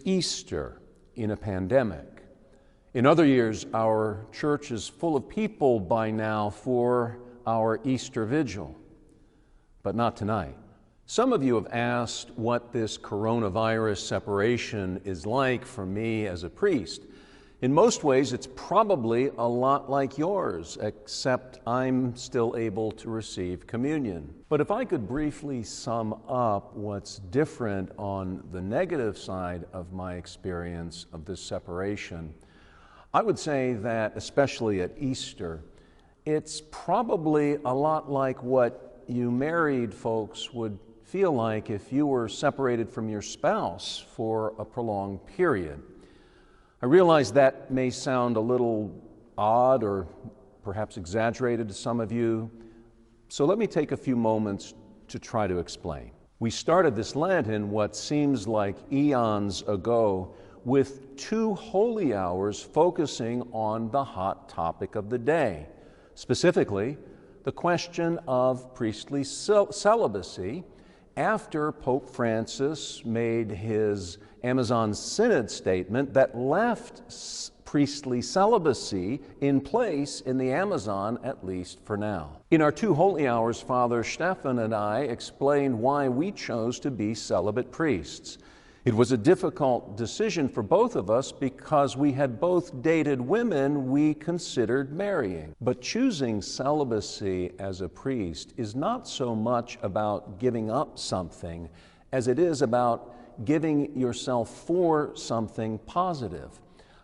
is Easter in a pandemic. In other years, our church is full of people by now for our Easter vigil, but not tonight. Some of you have asked what this coronavirus separation is like for me as a priest. In most ways, it's probably a lot like yours, except I'm still able to receive communion. But if I could briefly sum up what's different on the negative side of my experience of this separation, I would say that, especially at Easter, it's probably a lot like what you married folks would feel like if you were separated from your spouse for a prolonged period. I realize that may sound a little odd or perhaps exaggerated to some of you, so let me take a few moments to try to explain. We started this Lent in what seems like eons ago with 2 holy hours focusing on the hot topic of the day, specifically the question of priestly celibacy after Pope Francis made his Amazon Synod statement that left priestly celibacy in place in the Amazon, at least for now. In our 2 holy hours, Father Stefan and I explained why we chose to be celibate priests. It was a difficult decision for both of us because we had both dated women we considered marrying. But choosing celibacy as a priest is not so much about giving up something as it is about giving yourself for something positive.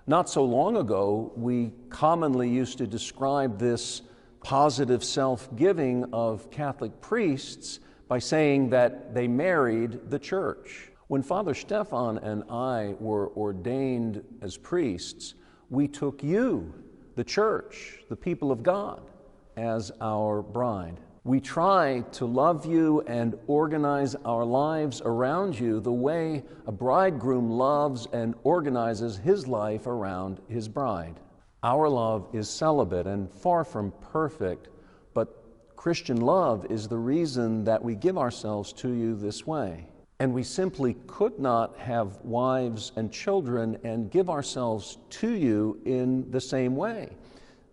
Not so long ago, we commonly used to describe this positive self-giving of Catholic priests by saying that they married the church. When Father Stefan and I were ordained as priests, we took you, the church, the people of God, as our bride. We try to love you and organize our lives around you the way a bridegroom loves and organizes his life around his bride. Our love is celibate and far from perfect, but Christian love is the reason that we give ourselves to you this way. And we simply could not have wives and children and give ourselves to you in the same way.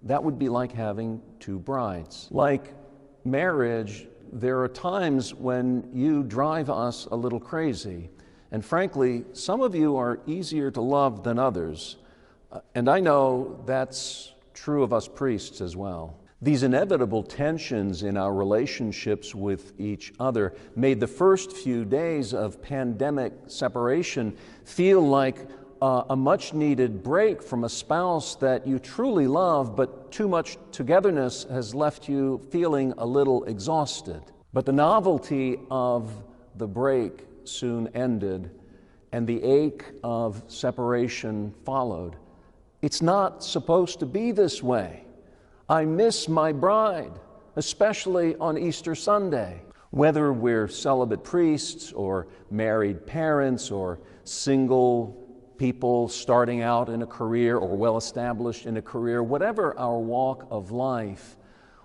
That would be like having 2 brides. Like marriage, there are times when you drive us a little crazy. And frankly, some of you are easier to love than others. And I know that's true of us priests as well. These inevitable tensions in our relationships with each other made the first few days of pandemic separation feel like a much-needed break from a spouse that you truly love, but too much togetherness has left you feeling a little exhausted. But the novelty of the break soon ended, and the ache of separation followed. It's not supposed to be this way. I miss my bride, especially on Easter Sunday. Whether we're celibate priests or married parents or single people starting out in a career or well-established in a career, whatever our walk of life,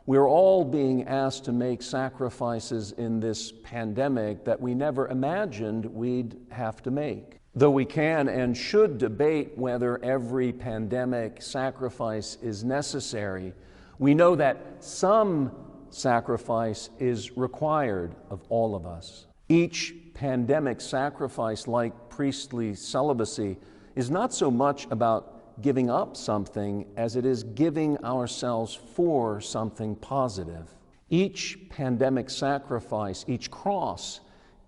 we're all being asked to make sacrifices in this pandemic that we never imagined we'd have to make. Though we can and should debate whether every pandemic sacrifice is necessary, we know that some sacrifice is required of all of us. Each pandemic sacrifice, like priestly celibacy, is not so much about giving up something as it is giving ourselves for something positive. Each pandemic sacrifice, each cross,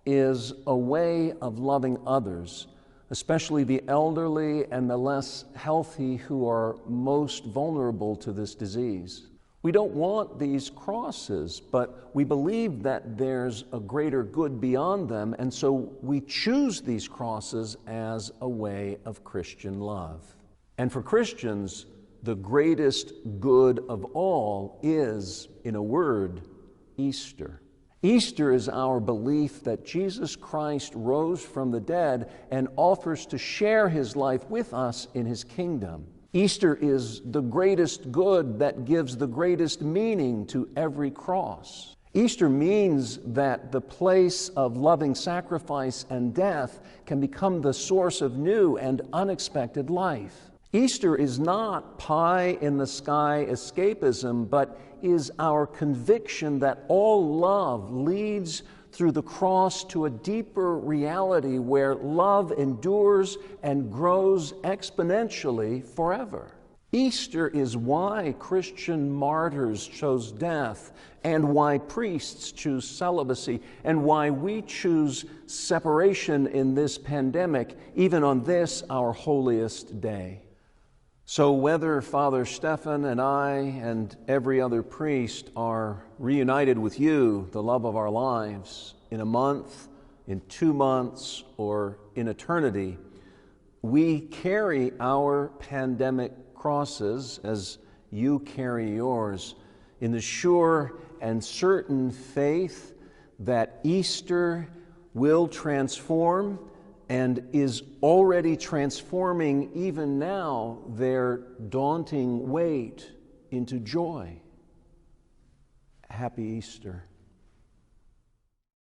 is a way of loving others, especially the elderly and the less healthy who are most vulnerable to this disease. We don't want these crosses, but we believe that there's a greater good beyond them, and so we choose these crosses as a way of Christian love. And for Christians, the greatest good of all is, in a word, Easter. Easter is our belief that Jesus Christ rose from the dead and offers to share his life with us in his kingdom. Easter is the greatest good that gives the greatest meaning to every cross. Easter means that the place of loving sacrifice and death can become the source of new and unexpected life. Easter is not pie-in-the-sky escapism, but is our conviction that all love leads through the cross to a deeper reality where love endures and grows exponentially forever. Easter is why Christian martyrs chose death, and why priests choose celibacy, and why we choose separation in this pandemic, even on this, our holiest day. So whether Father Stephan and I and every other priest are reunited with you, the love of our lives, in a month, in 2 months, or in eternity, we carry our pandemic crosses as you carry yours, in the sure and certain faith that Easter will transform and is already transforming even now their daunting weight into joy. Happy Easter.